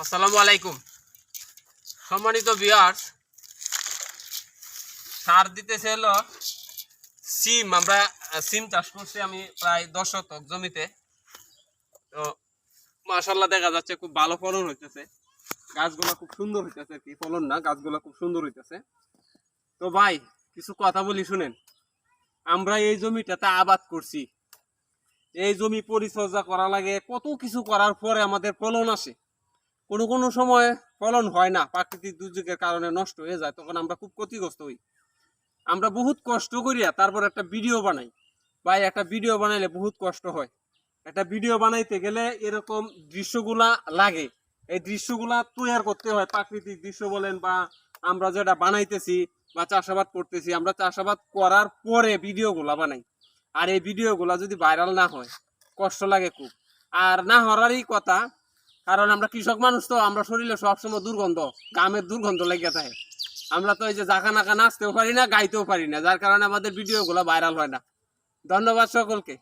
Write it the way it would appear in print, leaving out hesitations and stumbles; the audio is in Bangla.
আসসালামু আলাইকুম। সম্মানিত ভিউয়ার্স, সার দিতেছে হলো সিম। আমরা সিম চাষ করছি আমি প্রায় 10 শতক জমিতে। তো মাশাআল্লাহ দেখা যাচ্ছে খুব ভালো ফলন হইতেছে, গাছগুলো খুব সুন্দর হইতেছে আর কি, ফলন না, গাছগুলো খুব সুন্দর হইতেছে। তো ভাই কিছু কথা বলি শুনেন। আমরা এই জমিটাতে আবাদ করছি, এই জমি পরিচর্যা করা লাগে, কত কিছু করার পরে আমাদের ফলন আসে। কোনো কোনো সময় ফলন হয় না, প্রাকৃতিক দুর্যোগের কারণে নষ্ট হয়ে যায়, তখন আমরা খুব ক্ষতিগ্রস্ত হই। আমরা বহুত কষ্ট করিয়া তারপর একটা ভিডিও বানাই। ভাই একটা ভিডিও বানাইলে বহুত কষ্ট হয়। একটা ভিডিও বানাইতে গেলে এরকম দৃশ্যগুলা লাগে, এই দৃশ্যগুলা তৈরি করতে হয়। প্রাকৃতিক দৃশ্য বলেন বা আমরা যেটা বানাইতেছি বা চাষাবাদ করতেছি, আমরা চাষাবাদ করার পরে ভিডিওগুলা বানাই। আর এই ভিডিওগুলা যদি ভাইরাল না হয় কষ্ট লাগে খুব। আর না হওয়ারই কথা, কারণ আমরা কৃষক মানুষ, তো আমরা শরীরে সবসময় দুর্গন্ধ, গামের দুর্গন্ধ লেগে থাকে। আমরা তো এই যে জাকা নাকা নাচতেও পারি না, গাইতেও পারি না, যার কারণে আমাদের ভিডিওগুলো ভাইরাল হয় না। ধন্যবাদ সকলকে।